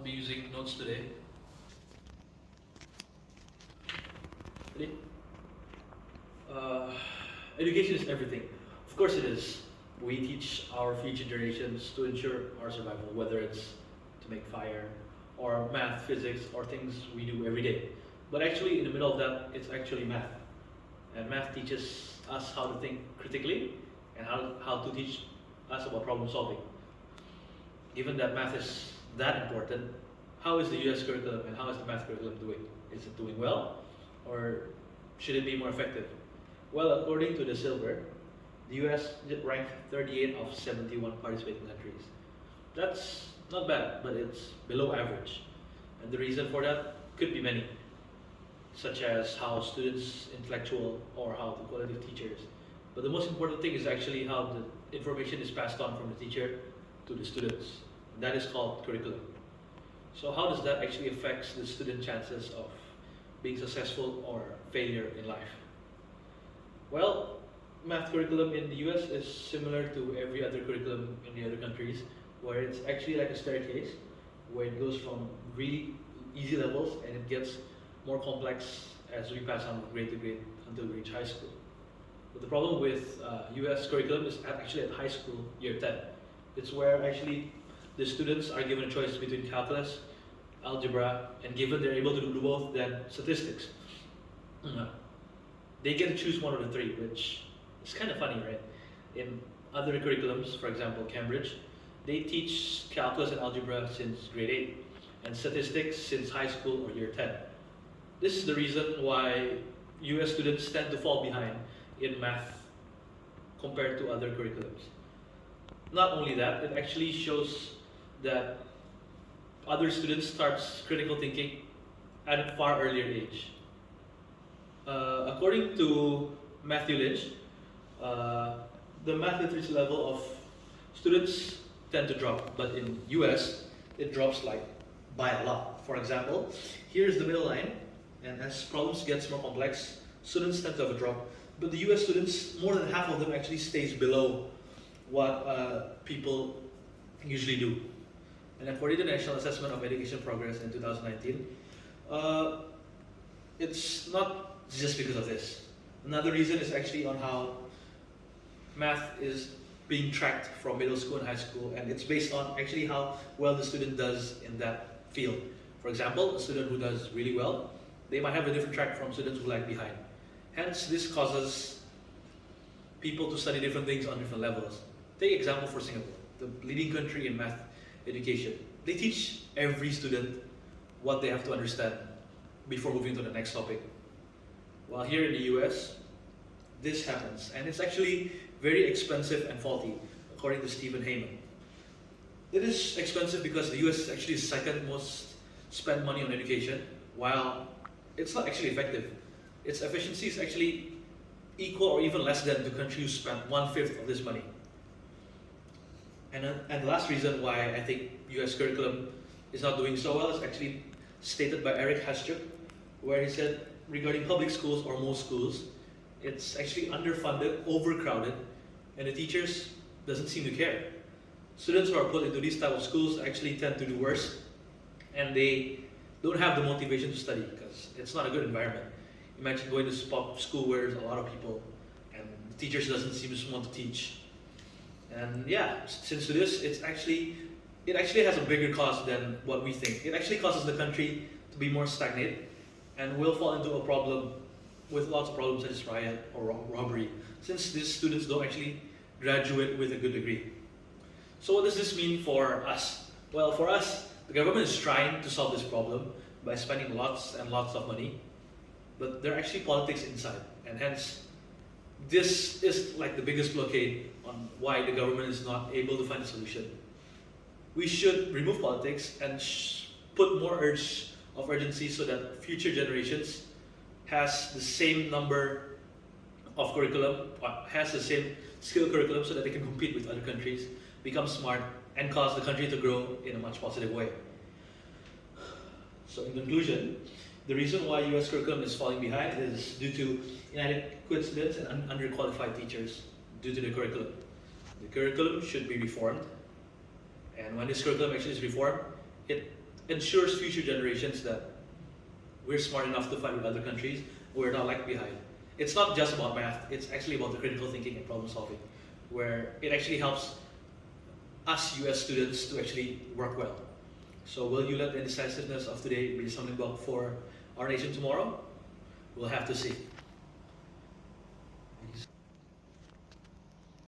not be using notes today. Ready? Uh, Education is everything. Of course it is. We teach our future generations to ensure our survival, whether it's to make fire, or math, physics, or things we do every day. But actually, in the middle of that, it's actually math. And math teaches us how to think critically and how to teach us about problem solving. Given that math is that important, how is the US curriculum and how is the math curriculum doing? Is it doing well or should it be more effective? Well, according to the Silver, the US ranked 38 of 71 participating countries. That's not bad, but it's below average. And the reason for that could be many, such as how students intellectual or how the quality of teachers. But the most important thing is actually how the information is passed on from the teacher to the students. That is called curriculum. So how does that actually affect the student chances of being successful or failure in life? Well, math curriculum in the US is similar to every other curriculum in the other countries, where it's actually like a staircase, where it goes from really easy levels and it gets more complex as we pass on grade to grade until we reach high school. But the problem with US curriculum is actually at high school, year 10. It's where actually the students are given a choice between calculus, algebra, and given they're able to do both, then statistics. They get to choose one of the three, which is kind of funny, right? In other curriculums, for example, Cambridge, they teach calculus and algebra since grade 8, and statistics since high school or year 10. This is the reason why US students tend to fall behind in math compared to other curriculums. Not only that, it actually shows that other students start critical thinking at a far earlier age. According to Matthew Lynch, the math literacy level of students tend to drop, but in US, it drops like by a lot. For example, here's the middle line, and as problems gets more complex, students tend to have a drop. But the US students, more than half of them actually stays below what people usually do. And according to the National Assessment of Education Progress in 2019, it's not just because of this. Another reason is actually on how math is being tracked from middle school and high school, and it's based on actually how well the student does in that field. For example, a student who does really well, they might have a different track from students who lag behind. Hence, this causes people to study different things on different levels. Take example for Singapore, the leading country in math education. They teach every student what they have to understand before moving to the next topic. While here in the US, this happens, and it's actually very expensive and faulty, according to Stephen Heyman. It is expensive because the US is actually the second most spent money on education, while it's not actually effective. Its efficiency is actually equal or even less than the country who spent 1/5 of this money. And the last reason why I think US curriculum is not doing so well is actually stated by Eric Haschuk, where he said regarding public schools or most schools, it's actually underfunded, overcrowded, and the teachers doesn't seem to care. Students who are put into these type of schools actually tend to do worse, and they don't have the motivation to study because it's not a good environment. Imagine going to school where there's a lot of people and the teachers doesn't seem to want to teach. And yeah, since to this, it actually has a bigger cost than what we think. It actually causes the country to be more stagnant and will fall into a problem with lots of problems such as riot or robbery, since these students don't actually graduate with a good degree. So what does this mean for us? Well, for us, the government is trying to solve this problem by spending lots and lots of money, but there are actually politics inside, and hence this is like the biggest blockade on why the government is not able to find a solution. We should remove politics and put more urge of urgency so that future generations has the same number of curriculum, has the same skill curriculum so that they can compete with other countries, become smart, and cause the country to grow in a much positive way. So in conclusion, the reason why US curriculum is falling behind is due to inadequate students and underqualified teachers due to the curriculum. The curriculum should be reformed, and when this curriculum actually is reformed, it ensures future generations that we're smart enough to fight with other countries. We're not like behind. It's not just about math. It's actually about the critical thinking and problem solving, where it actually helps us US students to actually work well. So will you let the indecisiveness of today be a stumbling block for our nation tomorrow? We'll have to see.